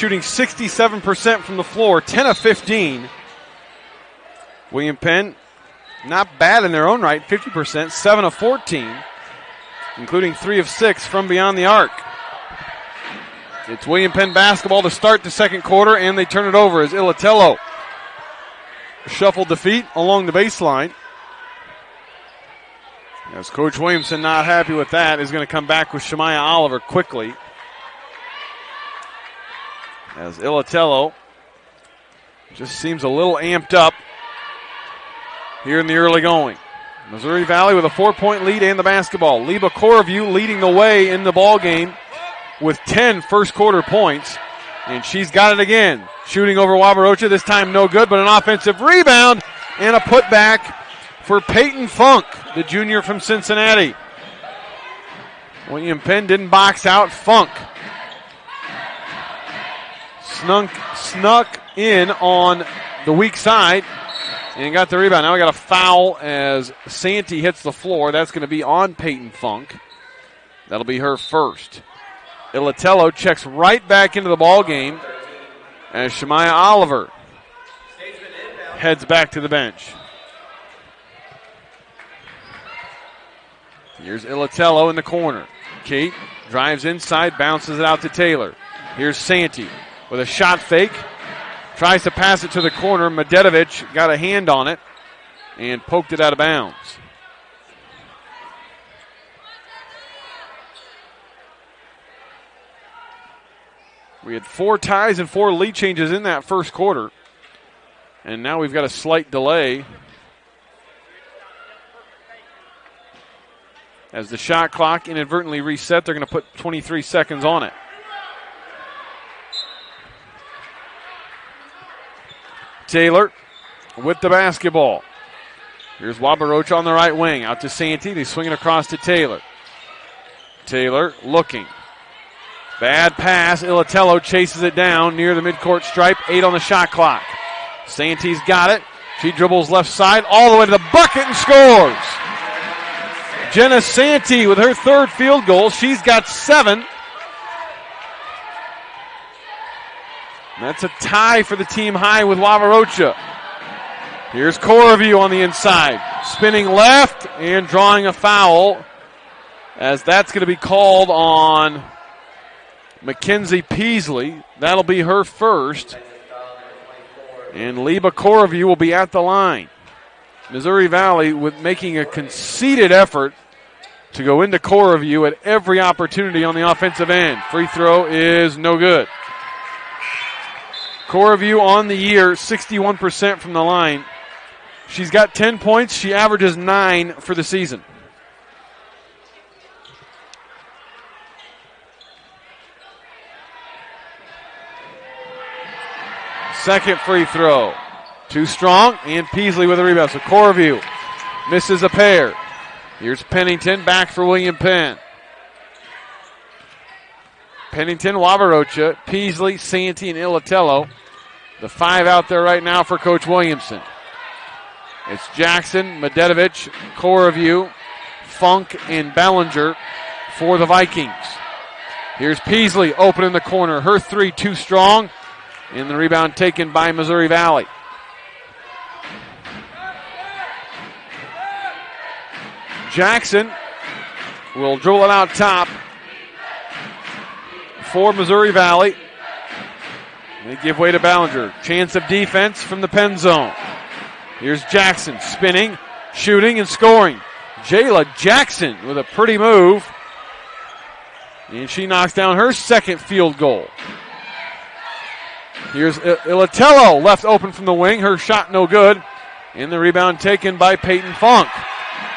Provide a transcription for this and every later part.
shooting 67% from the floor, 10 of 15. William Penn, not bad in their own right, 50%, 7 of 14, including 3 of 6 from beyond the arc. It's William Penn basketball to start the second quarter, and they turn it over as Ilatello shuffled the feet along the baseline. As Coach Williamson, not happy with that, is going to come back with Shemaya Oliver quickly. As Ilatello just seems a little amped up here in the early going. Missouri Valley with a 4-point lead and the basketball. Liba Corview leading the way in the ball game with 10 first quarter points. And she's got it again. Shooting over Wabarocha, this time no good, but an offensive rebound and a putback for Peyton Funk, the junior from Cincinnati. William Penn didn't box out. Funk snuck in on the weak side and got the rebound. Now we got a foul as Santee hits the floor. That's going to be on Peyton Funk. That'll be her first. Ilatello checks right back into the ball game as Shemaya Oliver heads back to the bench. Here's Ilatello in the corner. Kate drives inside, bounces it out to Taylor. Here's Santee with a shot fake. Tries to pass it to the corner. Medetovic got a hand on it and poked it out of bounds. We had 4 ties and 4 lead changes in that first quarter. And now we've got a slight delay as the shot clock inadvertently reset. They're going to put 23 seconds on it. Taylor with the basketball. Here's Wabarocha on the right wing. Out to Santee. They swing it across to Taylor. Taylor looking. Bad pass. Ilatello chases it down near the midcourt stripe. 8 on the shot clock. Santee's got it. She dribbles left side all the way to the bucket and scores. Jenna Santee with her third field goal. She's got 7. That's a tie for the team high with Wabarocha. Here's Corview on the inside. Spinning left and drawing a foul as that's going to be called on Mackenzie Peasley. That'll be her first. And Liba Corview will be at the line. Missouri Valley with making a conceited effort to go into Corview at every opportunity on the offensive end. Free throw is no good. Corview on the year, 61% from the line. She's got 10 points. She averages 9 for the season. Second free throw. Too strong, and Peasley with a rebound. So Corview misses a pair. Here's Pennington back for William Penn. Pennington, Wabarocha, Peasley, Santee, and Ilatello. The 5 out there right now for Coach Williamson. It's Jackson, Medetovic, Corview, Funk, and Bellinger for the Vikings. Here's Peasley open in the corner. Her 3 too strong. And the rebound taken by Missouri Valley. Jackson will dribble it out top for Missouri Valley. They give way to Ballinger. Chance of defense from the Penn zone. Here's Jackson spinning, shooting, and scoring. Jayla Jackson with a pretty move. And she knocks down her second field goal. Here's Ilatello left open from the wing. Her shot no good. And the rebound taken by Peyton Funk.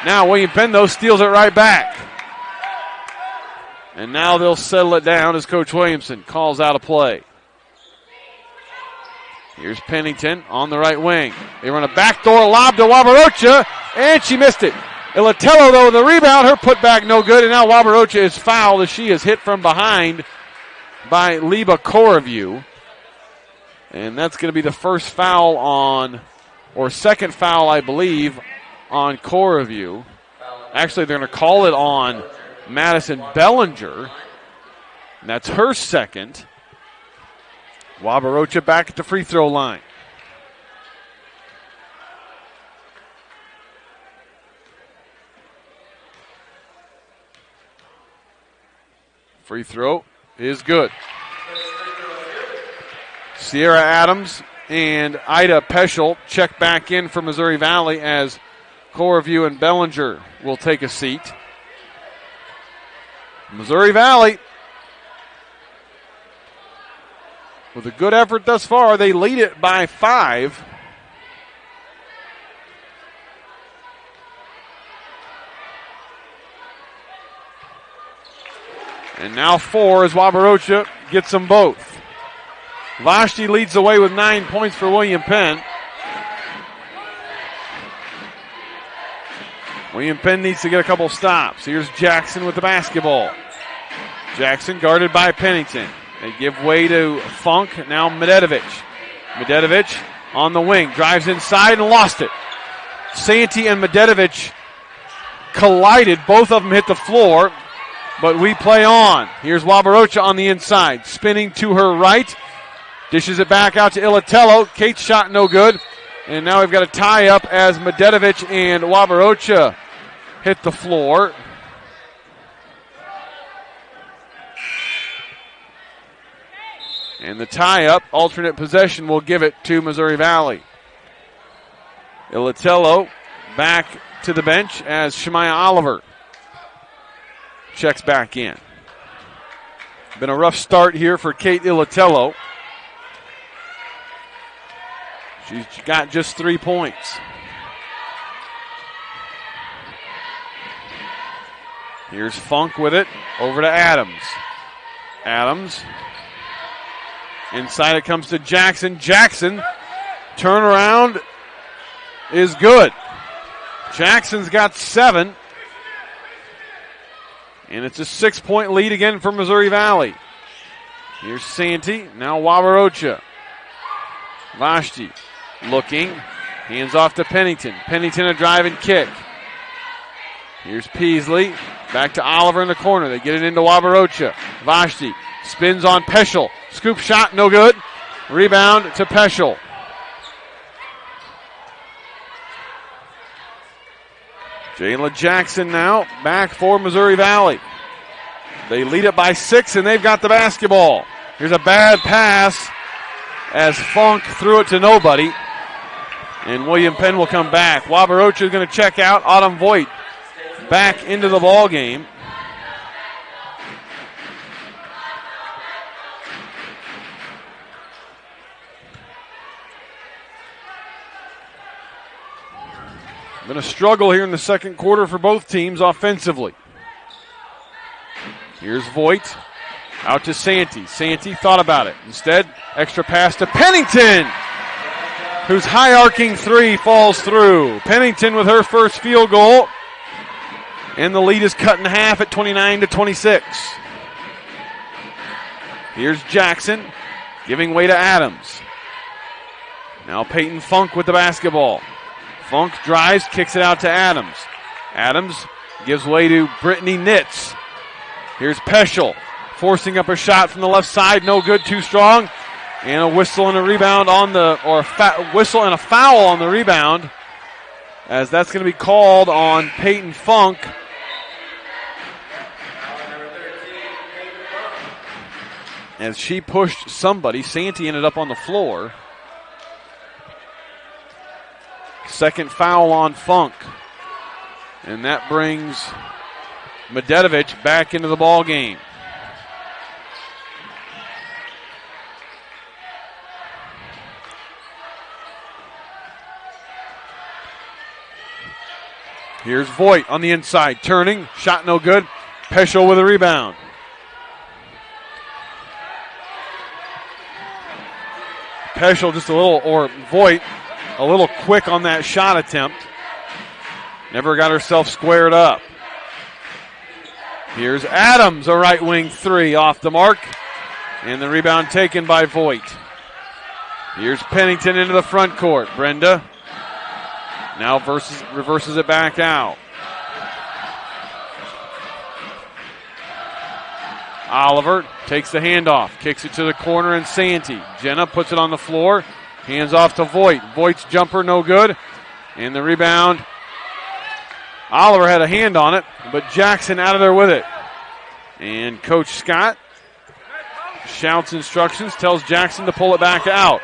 Now William Penn, though, steals it right back. And now they'll settle it down as Coach Williamson calls out a play. Here's Pennington on the right wing. They run a backdoor lob to Wabarocha, and she missed it. Ilatello, though, the rebound. Her putback no good, and now Wabarocha is fouled as she is hit from behind by Liba Corview. And that's going to be the first foul on, or second foul, I believe, on Corview. Actually, they're going to call it on Madison Bellinger. And that's her second. Wabarocha back at the free throw line. Free throw is good. Sierra Adams and Ida Peschel check back in for Missouri Valley as Corview and Bellinger will take a seat. Missouri Valley, with a good effort thus far, they lead it by 5. And now 4 as Wabarocha gets them both. Vashti leads the way with 9 points for William Penn. William Penn needs to get a couple stops. Here's Jackson with the basketball. Jackson guarded by Pennington. They give way to Funk. Now Medetovic. Medetovic on the wing. Drives inside and lost it. Santee and Medetovic collided. Both of them hit the floor. But we play on. Here's Wabarocha on the inside. Spinning to her right. Dishes it back out to Ilatello. Kate's shot no good. And now we've got a tie-up as Medetovic and Wabarocha hit the floor. And the tie-up, alternate possession, will give it to Missouri Valley. Ilatello back to the bench as Shemaya Oliver checks back in. Been a rough start here for Kate Ilatello. She's got just 3 points. Here's Funk with it. Over to Adams. Adams. Inside it comes to Jackson. Jackson. Turnaround is good. Jackson's got 7. And it's a 6-point lead again for Missouri Valley. Here's Santee. Now Wabarocha. Vashti looking. Hands off to Pennington. Pennington a drive and kick. Here's Peasley. Back to Oliver in the corner. They get it into Wabarocha. Vashti spins on Peschel. Scoop shot, no good. Rebound to Peschel. Jayla Jackson now back for Missouri Valley. They lead it by 6, and they've got the basketball. Here's a bad pass as Funk threw it to nobody. And William Penn will come back. Wabarocha is going to check out. Autumn Voigt back into the ball game. Been a struggle here in the second quarter for both teams offensively. Here's Voigt. Out to Santee. Santee thought about it. Instead, extra pass to Pennington, whose high-arcing 3 falls through. Pennington with her first field goal. And the lead is cut in half at 29-26. Here's Jackson giving way to Adams. Now Peyton Funk with the basketball. Funk drives, kicks it out to Adams. Adams gives way to Brittany Nitz. Here's Peschel forcing up a shot from the left side. No good, too strong. And a whistle and a rebound on the, whistle and a foul on the rebound, as that's going to be called on Peyton Funk. As she pushed somebody, Santee ended up on the floor. Second foul on Funk. And that brings Medetovic back into the ball game. Here's Voigt on the inside, turning, shot no good. Peschel with a rebound. Peschel just a little, or Voigt, a little quick on that shot attempt. Never got herself squared up. Here's Adams, a right wing 3 off the mark. And the rebound taken by Voigt. Here's Pennington into the front court. Brenda now reverses it back out. Oliver takes the handoff, kicks it to the corner, and Santee. Jenna puts it on the floor, hands off to Voigt. Voigt's jumper no good, and the rebound. Oliver had a hand on it, but Jackson out of there with it. And Coach Scott shouts instructions, tells Jackson to pull it back out.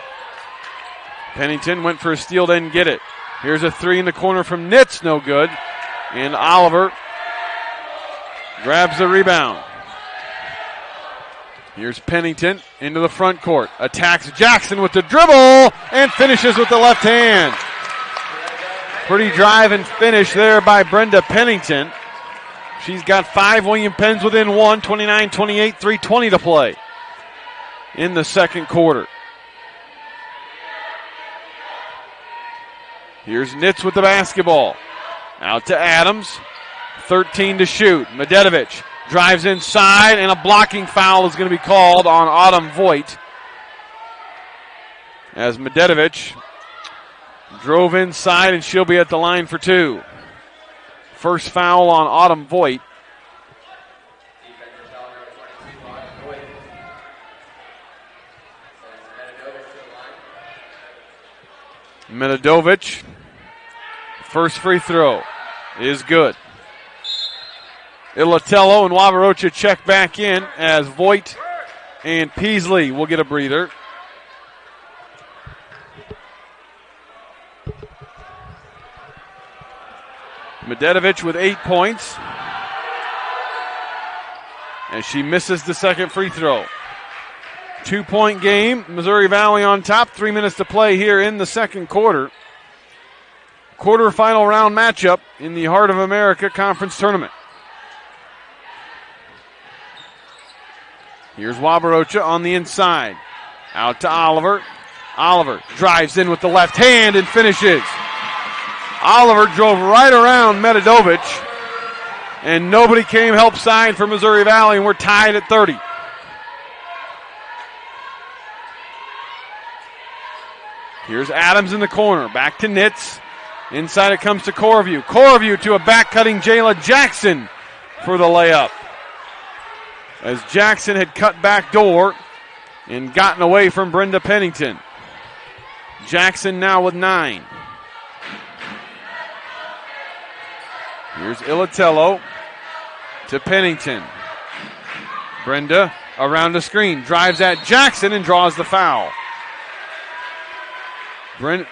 Pennington went for a steal, didn't get it. Here's a three in the corner from Nitz, no good. And Oliver grabs the rebound. Here's Pennington into the front court. Attacks Jackson with the dribble and finishes with the left hand. Pretty drive and finish there by Brenda Pennington. She's got 5. William Penn's within 1, 29-28, 3:20 to play in the second quarter. Here's Nitz with the basketball. Out to Adams. 13 to shoot. Medetovic drives inside, and a blocking foul is going to be called on Autumn Voigt. As Medetovic drove inside, and she'll be at the line for 2. First foul on Autumn Voigt. Medetovic, first free throw is good. Ilatello and Wavarocha check back in as Voigt and Peasley will get a breather. Medetovic with 8 points as she misses the second free throw. 2-point game. Missouri Valley on top. 3 minutes to play here in the second quarter. Quarterfinal round matchup in the Heart of America Conference Tournament. Here's Wavarocha on the inside. Out to Oliver. Oliver drives in with the left hand and finishes. Oliver drove right around Medetovic, and nobody came help side for Missouri Valley, and we're tied at 30. Here's Adams in the corner. Back to Nitz. Inside it comes to Corview. Corview to a back-cutting Jayla Jackson for the layup. As Jackson had cut back door and gotten away from Brenda Pennington. Jackson now with 9. Here's Ilatello to Pennington. Brenda around the screen. Drives at Jackson and draws the foul. Pennington